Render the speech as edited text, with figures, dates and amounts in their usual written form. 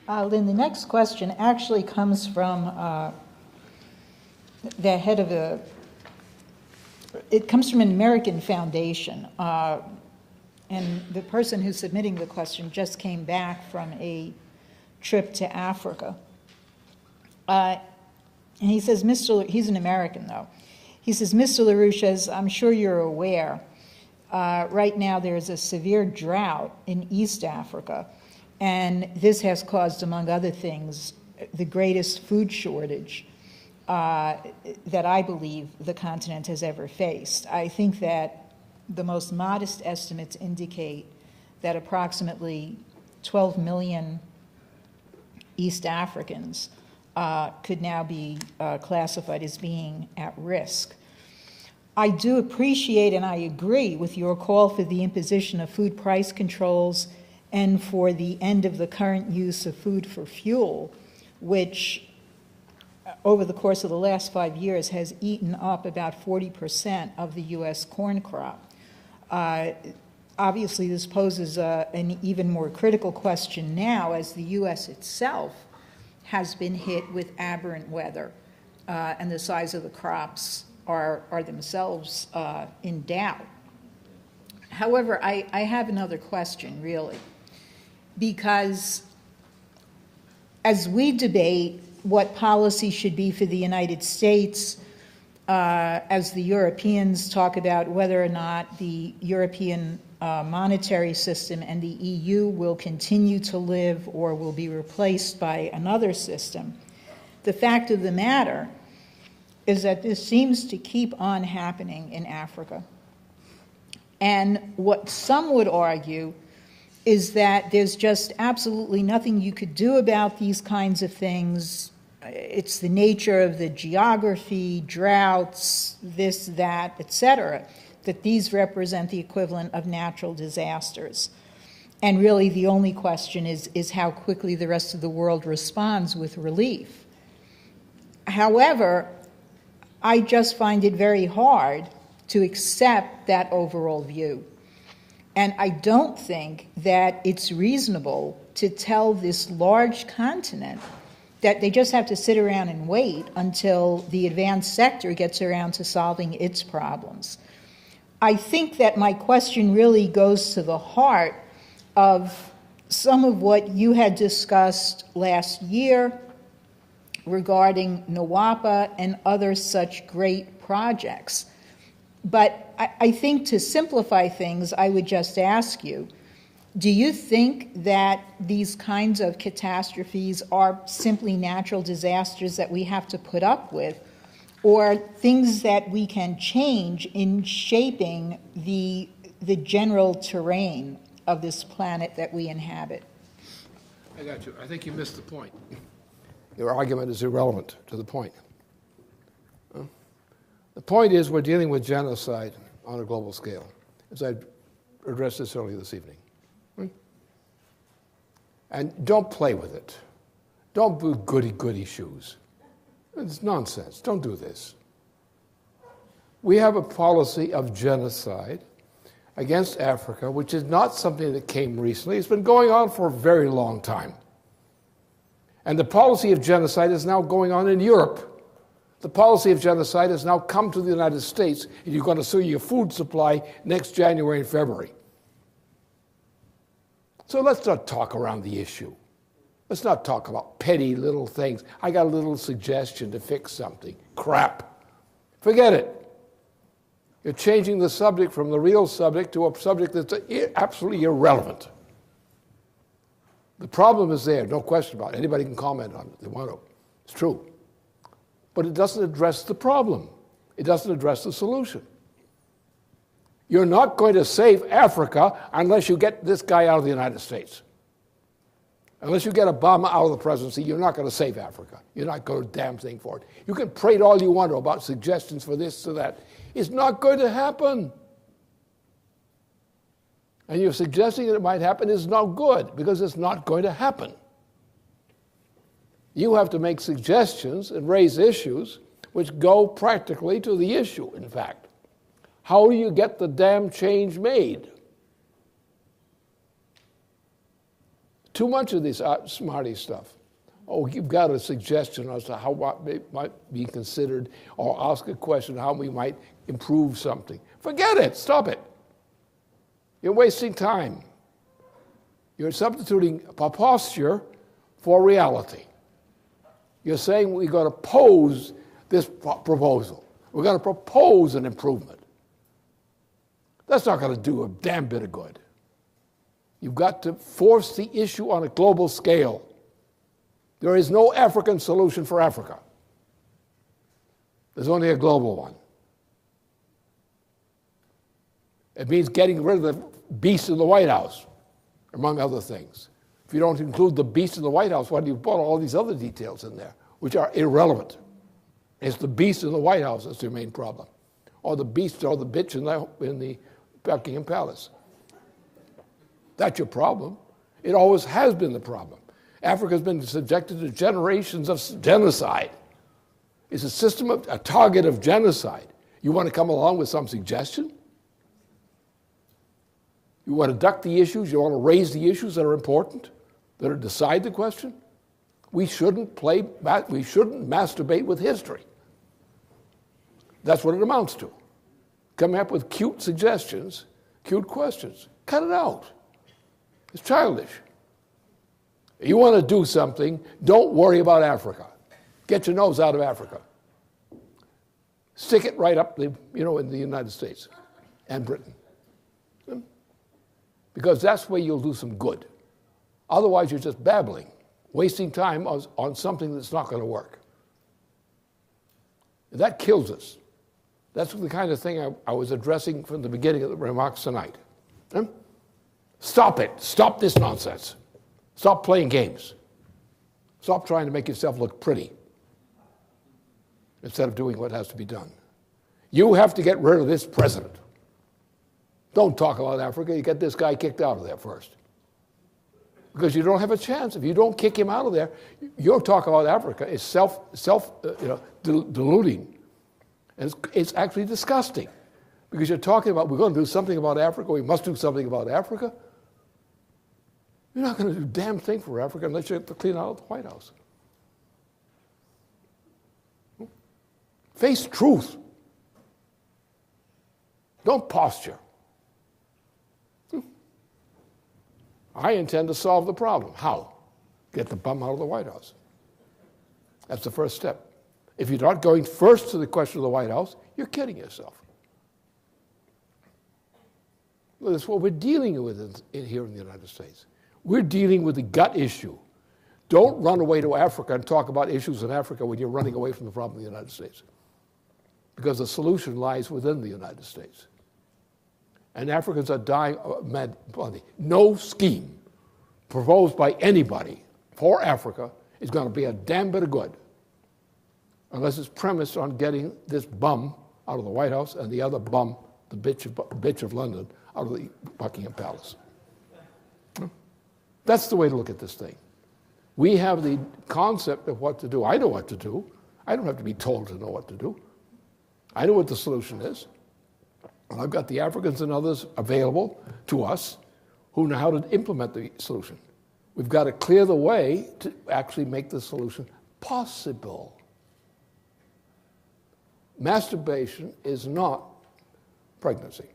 Lynn, the next question actually comes from the head of it comes from an American foundation. And the person who's submitting the question just came back from a trip to Africa. And he says, he's an American though. He says, Mr. LaRouche, as I'm sure you're aware, right now there's a severe drought in East Africa. And this has caused, among other things, the greatest food shortage that I believe the continent has ever faced. I think that the most modest estimates indicate that approximately 12 million East Africans could now be classified as being at risk. I do appreciate and I agree with your call for the imposition of food price controls and for the end of the current use of food for fuel, which over the course of the last 5 years has eaten up about 40% of the U.S. corn crop. Obviously, this poses an even more critical question now as the U.S. itself has been hit with aberrant weather, and the size of the crops are themselves in doubt. However, I have another question, really, because as we debate what policy should be for the United States, as the Europeans talk about whether or not the European monetary system and the EU will continue to live or will be replaced by another system, the fact of the matter is that this seems to keep on happening in Africa. And what some would argue is that there's just absolutely nothing you could do about these kinds of things. It's the nature of the geography, droughts, this, that, etc., that these represent the equivalent of natural disasters. And really the only question is how quickly the rest of the world responds with relief. However, I just find it very hard to accept that overall view. And I don't think that it's reasonable to tell this large continent that they just have to sit around and wait until the advanced sector gets around to solving its problems. I think that my question really goes to the heart of some of what you had discussed last year regarding NWAPA and other such great projects. But I think to simplify things, I would just ask you, do you think that these kinds of catastrophes are simply natural disasters that we have to put up with, or things that we can change in shaping the general terrain of this planet that we inhabit? I got you. I think you missed the point. Your argument is irrelevant to the point. The point is we're dealing with genocide on a global scale, as I addressed this earlier this evening. And don't play with it. Don't do goody-goody shoes. It's nonsense. Don't do this. We have a policy of genocide against Africa, which is not something that came recently. It's been going on for a very long time. And the policy of genocide is now going on in Europe. The policy of genocide has now come to the United States, and you're going to see your food supply next January and February. So let's not talk around the issue. Let's not talk about petty little things. I got a little suggestion to fix something. Crap. Forget it. You're changing the subject from the real subject to a subject that's absolutely irrelevant. The problem is there, no question about it. Anybody can comment on it if they want to. It's true. But it doesn't address the problem. It doesn't address the solution. You're not going to save Africa unless you get this guy out of the United States. Unless you get Obama out of the presidency, you're not going to save Africa. You're not going to do a damn thing for it. You can prate all you want about suggestions for this or that. It's not going to happen. And you're suggesting that it might happen is not good, because it's not going to happen. You have to make suggestions and raise issues which go practically to the issue, in fact. How do you get the damn change made? too much of this smarty stuff. Oh, you've got a suggestion as to how what might be considered, or ask a question how we might improve something. Forget it. Stop it. You're wasting time. You're substituting a posture for reality. You're saying we're going to pose this proposal. We're going to propose an improvement. That's not going to do a damn bit of good. You've got to force the issue on a global scale. There is no African solution for Africa. There's only a global one. It means getting rid of the beast in the White House, among other things. If you don't include the beast in the White House, why do you put all these other details in there, which are irrelevant? It's the beast in the White House that's the main problem, or the beast or the bitch in the Buckingham Palace. That's your problem. It always has been the problem. Africa's been subjected to generations of genocide. It's a target of genocide. You want to come along with some suggestion? You want to duck the issues? You want to raise the issues that are important, that decide the question? We shouldn't masturbate with history. That's what it amounts to. Coming up with cute suggestions, cute questions. Cut it out. It's childish. You want to do something, don't worry about Africa. Get your nose out of Africa. Stick it right up in the United States and Britain. Because that's where you'll do some good. Otherwise, you're just babbling, wasting time on something that's not going to work. That kills us. That's the kind of thing I was addressing from the beginning of the remarks tonight. Stop it. Stop this nonsense. Stop playing games. Stop trying to make yourself look pretty instead of doing what has to be done. You have to get rid of this president. Don't talk about Africa. You get this guy kicked out of there first. Because you don't have a chance. If you don't kick him out of there, your talk about Africa is deluding. And it's actually disgusting. Because you're talking about, we're going to do something about Africa, we must do something about Africa. You're not going to do a damn thing for Africa unless you have to clean out the White House. Face truth. Don't posture. I intend to solve the problem. How? Get the bum out of the White House. That's the first step. If you're not going first to the question of the White House, you're kidding yourself. Well, that's what we're dealing with here in the United States. We're dealing with the gut issue. Don't run away to Africa and talk about issues in Africa when you're running away from the problem in the United States. Because the solution lies within the United States. And Africans are dying of mad plenty. No scheme proposed by anybody for Africa is going to be a damn bit of good unless it's premised on getting this bum out of the White House and the other bum, the bitch of London, out of the Buckingham Palace. That's the way to look at this thing. We have the concept of what to do. I know what to do. I don't have to be told to know what to do. I know what the solution is. And I've got the Africans and others available to us who know how to implement the solution. We've got to clear the way to actually make the solution possible. Masturbation is not pregnancy.